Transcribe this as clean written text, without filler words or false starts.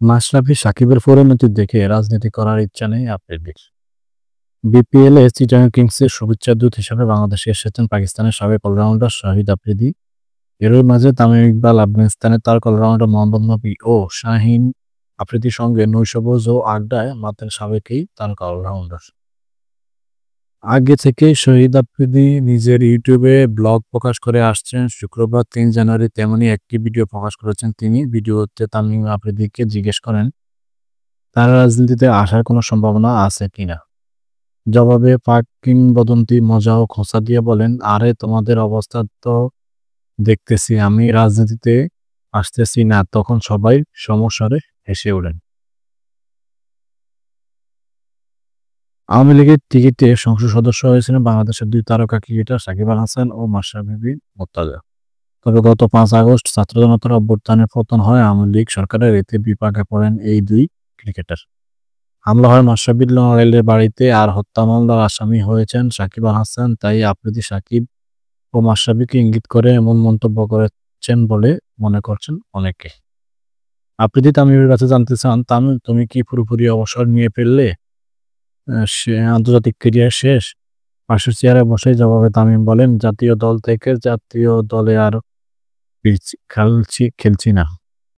মাশরাফি সাকিবের পরিণতি দেখে রাজনীতি করার ইচ্ছা নেই আফ্রিদির। বিপিএলে চিটাগং কিংসের শুভেচ্ছা দূত হিসেবে বাংলাদেশে এসেছেন পাকিস্তানের সাবেক অলরাউন্ডার শাহিদ আফ্রিদি। এরই মাঝে তামিম ইকবাল, আফগানিস্তানের তারকা অলরাউন্ডার মোহাম্মদ নবী ও শাহীন আফ্রিদির সঙ্গে নৈশভোজ ও আড্ডায় মাতেন সাবেক এই তারকা অলরাউন্ডার। আগে থেকেই শহীদ আফ্রিদি নিজের ইউটিউবে ব্লগ প্রকাশ করে আসছেন। শুক্রবার ৩ জানুয়ারি তেমনই একটি ভিডিও প্রকাশ করেছেন তিনি। ভিডিওতে তামিম আফ্রিদিকে জিজ্ঞেস করেন তার রাজনীতিতে আসার কোনো সম্ভাবনা আছে কিনা। জবাবে পাক কিংবদন্তি মজা ও খোঁচা দিয়ে বলেন, আরে তোমাদের অবস্থা তো দেখতেছি, আমি রাজনীতিতে আসতেছি না। তখন সবাই সমস্বরে হেসে ওঠেন। আওয়ামী লীগের টিকিটে সংসদ সদস্য হয়েছিলেন বাংলাদেশের ২ তারকা ক্রিকেটার সাকিব আল হাসান ও মাশরাফি বিন মুর্তজা। তবে গত ৫ আগস্ট ছাত্র জনতার অভ্যুত্থানের পতন হয় আওয়ামী লীগ সরকারের, এতে বিপাকে পড়েন এই ২ ক্রিকেটার। হামলা হয় মাশরাফির নড়াইলের বাড়িতে, আর হত্যা মামলার আসামি হয়েছেন সাকিব আল হাসান। তাই আফ্রিদি সাকিব ও মাশরাফিকে ইঙ্গিত করে এমন মন্তব্য করেছেন বলে মনে করছেন অনেকে। আফ্রিদি তামিমের কাছে জানতে চান, তামিম তুমি কি পুরোপুরি অবসর নিয়ে ফেললে? সে আন্তর্জাতিক ক্যারিয়ার শেষ? পাশের চেয়ারে বসেই জবাবে তামিম বলেন, জাতীয় দল থেকে জাতীয় দলে আর খেলছি না।